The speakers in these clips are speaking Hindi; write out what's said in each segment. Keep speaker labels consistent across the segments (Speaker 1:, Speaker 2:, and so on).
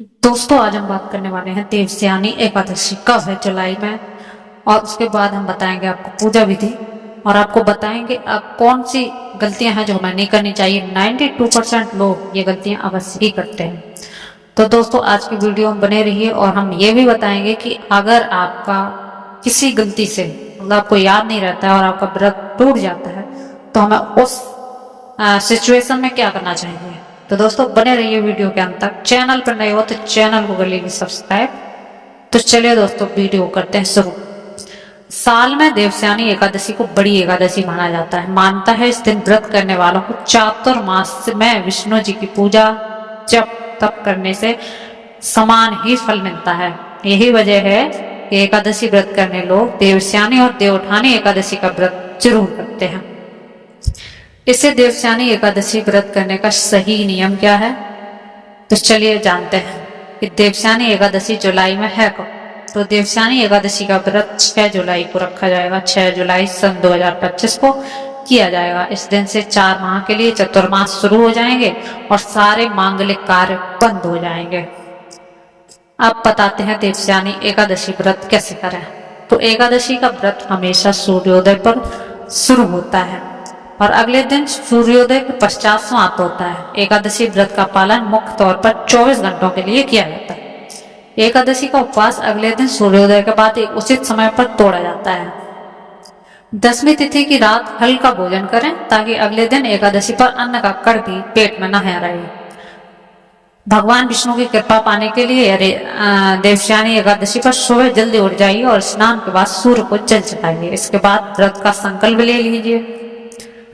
Speaker 1: दोस्तों आज हम बात करने वाले हैं देवस्यानी एकादशी कब है जुलाई में। और उसके बाद हम बताएंगे आपको पूजा विधि और आपको बताएंगे कौन सी गलतियां हैं जो हमें नहीं करनी चाहिए। 92% लोग ये गलतियां अवश्य ही करते हैं। तो दोस्तों आज की वीडियो में बने रहिए और हम ये भी बताएंगे कि अगर आपका किसी गलती से मतलब आपको याद नहीं रहता है और आपका व्रत टूट जाता है तो हमें उस सिचुएशन में क्या करना चाहिए। तो दोस्तों बने रहिए वीडियो के अंत तक। चैनल पर नए हो तो चैनल को कर लीजिए सब्सक्राइब। तो चलिए दोस्तों वीडियो करते हैं शुरू। साल में देवस्यानी एकादशी को बड़ी एकादशी माना जाता है। मानता है इस दिन व्रत करने वालों को चातुर्मास में विष्णु जी की पूजा जप तप करने से समान ही फल मिलता है। यही वजह है कि एकादशी व्रत करने लोग देवस्यानी और देवउठानी एकादशी का व्रत जरूर करते हैं। इसे देवस्यानी एकादशी व्रत करने का सही नियम क्या है, तो चलिए जानते हैं कि देवस्यानी एकादशी जुलाई में है कब। तो देवस्यानी एकादशी का व्रत 6 जुलाई को रखा जाएगा। 6 जुलाई सन 2025 को किया जाएगा। इस दिन से 4 माह के लिए चतुर्मास शुरू हो जाएंगे और सारे मांगलिक कार्य बंद हो जाएंगे। अब बताते हैं देवस्यानी एकादशी व्रत कैसे करें। तो एकादशी का व्रत हमेशा सूर्योदय पर शुरू होता है और अगले दिन सूर्योदय के पश्चात समाप्त होता है। एकादशी व्रत का पालन मुख्य तौर पर 24 घंटों के लिए किया जाता है। एकादशी का उपवास अगले दिन सूर्योदय के बाद एक उचित समय पर तोड़ा जाता है। दसवीं तिथि की रात हल्का भोजन करें ताकि अगले दिन एकादशी पर अन्न का कण भी पेट में न रहे। भगवान विष्णु की कृपा पाने के लिए देवस्यानी एकादशी पर सुबह जल्दी उठ जाइए और स्नान के बाद सूर्य को जल चढ़ाइए। इसके बाद व्रत का संकल्प ले लीजिए।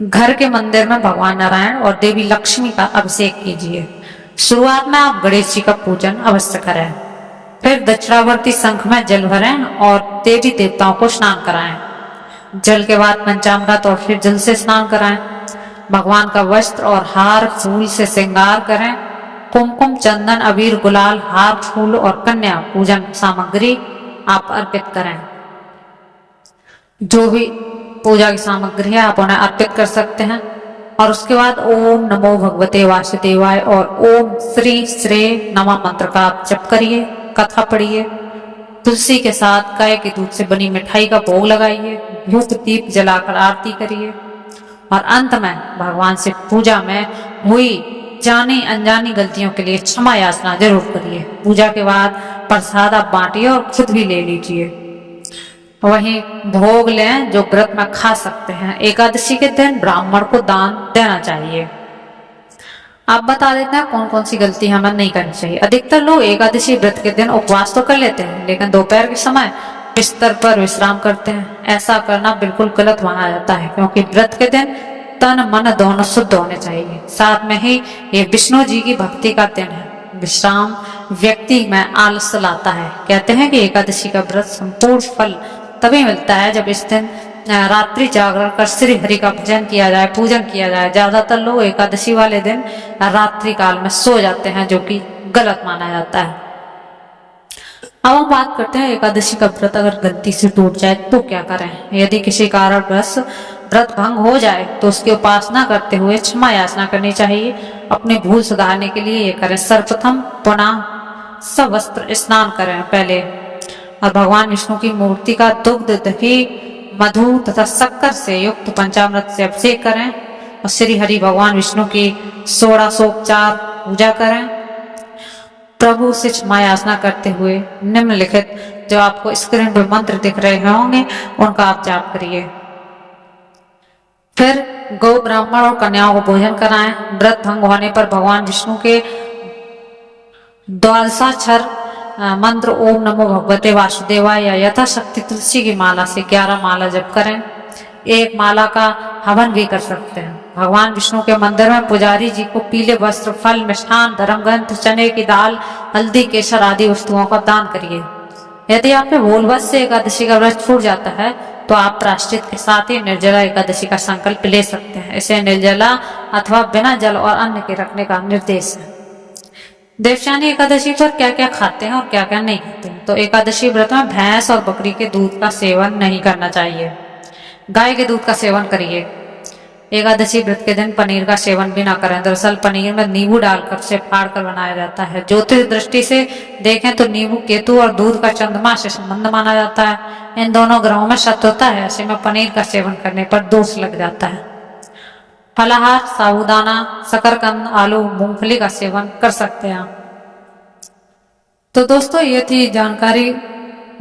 Speaker 1: घर के मंदिर में भगवान नारायण और देवी लक्ष्मी का अभिषेक कीजिए। शुरुआत में आप गणेश जी का पूजन अवश्य करें। फिर दक्षिणावर्ती शंख में जल भरें और देवी देवताओं को स्नान कराएं। जल के बाद पंचामृत और फिर जल से स्नान कराएं। भगवान का वस्त्र और हार फूल से श्रृंगार करें। कुमकुम चंदन अबीर गुलाल हार फूल और कन्या पूजन सामग्री आप अर्पित करें। जो भी पूजा की सामग्री है आप उन्हें अर्पित कर सकते हैं। और उसके बाद ओम नमो भगवते वासुदेवाय और ओम श्री श्री नमः मंत्र का आप जप करिए, कथा पढ़िए। तुलसी के साथ गाय के दूध से बनी मिठाई का भोग लगाइए। धूप दीप जलाकर आरती करिए और अंत में भगवान से पूजा में हुई जानी अनजानी गलतियों के लिए क्षमा याचना जरूर करिए। पूजा के बाद प्रसाद आप बांटिए और खुद भी ले लीजिए। वहीं भोग लें जो व्रत में खा सकते हैं। एकादशी के दिन ब्राह्मण को दान देना चाहिए। आप बता देते हैं कौन कौन सी गलती हमें नहीं करनी चाहिए। अधिकतर लोग एकादशी व्रत के दिन उपवास तो कर लेते हैं लेकिन दोपहर के समय बिस्तर पर विश्राम करते हैं। ऐसा करना बिल्कुल गलत माना जाता है क्योंकि व्रत के दिन तन मन दोनों शुद्ध होने चाहिए। साथ में ही ये विष्णु जी की भक्ति का दिन है। विश्राम व्यक्ति में आलस लाता है। कहते हैं कि एकादशी का व्रत संपूर्ण फल तभी मिलता है जब इस दिन रात्रि जागरण कर श्री हरि का भजन किया जाए, पूजन किया जाए। ज्यादातर लोग एकादशी वाले दिन रात्रि काल में सो जाते हैं जो कि गलत माना जाता है। अब हम बात करते हैं एकादशी का व्रत अगर गलती से टूट जाए तो क्या करें। यदि किसी कारणवश व्रत भंग हो जाए तो उसकी उपासना करते हुए क्षमा याचना करनी चाहिए। अपनी भूल सुधारने के लिए ये करें। सर्वप्रथम पुनः सवस्त्र स्नान करें पहले और भगवान विष्णु की मूर्ति का दुग्ध दही मधु तथा शक्कर से युक्त पंचामृत से अभिषेक करें और श्री हरि भगवान विष्णु की 16 पूजा करें। प्रभु से क्षमा याचना करते हुए निम्नलिखित जो आपको स्क्रीन पर मंत्र दिख रहे होंगे उनका आप जाप करिए। फिर गौ ब्राह्मण और कन्याओं को भोजन कराएं। व्रत भंग होने पर भगवान विष्णु के द्वादशाक्षर मंत्र ओम नमो भगवते वासुदेवाय या यथाशक्ति तुलसी की माला से 11 माला जप करें। एक माला का हवन भी कर सकते हैं। भगवान विष्णु के मंदिर में पुजारी जी को पीले वस्त्र फल मिष्ठान धर्म ग्रंथ चने की दाल हल्दी केसर आदि वस्तुओं का दान करिए। यदि आपके भूलवश से एकादशी का व्रत छूट जाता है तो आप प्रायश्चित के साथ ही निर्जला एकादशी का संकल्प ले सकते हैं। इसे निर्जला अथवा बिना जल और अन्न के रखने का निर्देश है। देवस्यानी एकादशी पर क्या क्या खाते हैं और क्या क्या नहीं खाते हैं। तो एकादशी व्रत में भैंस और बकरी के दूध का सेवन नहीं करना चाहिए। गाय के दूध का सेवन करिए। एकादशी व्रत के दिन पनीर का सेवन भी ना करें। दरअसल पनीर में नींबू डालकर से फाड़ कर बनाया जाता है। ज्योतिष दृष्टि से देखें तो नींबू केतु और दूध का चंद्रमा से संबंध माना जाता है। इन दोनों ग्रहों में सत्य होता है, ऐसे में पनीर का सेवन करने पर दोष लग जाता है। फलाहार साबूदाना, शकरकंद, आलू, मूंगफली का सेवन कर सकते हैं। तो दोस्तों ये थी जानकारी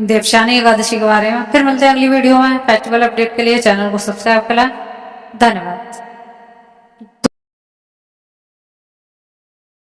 Speaker 1: देवशानी एकादशी के बारे में। फिर मिलते हैं अगली वीडियो में। फेस्टिवल अपडेट के लिए चैनल को सब्सक्राइब करें। धन्यवाद।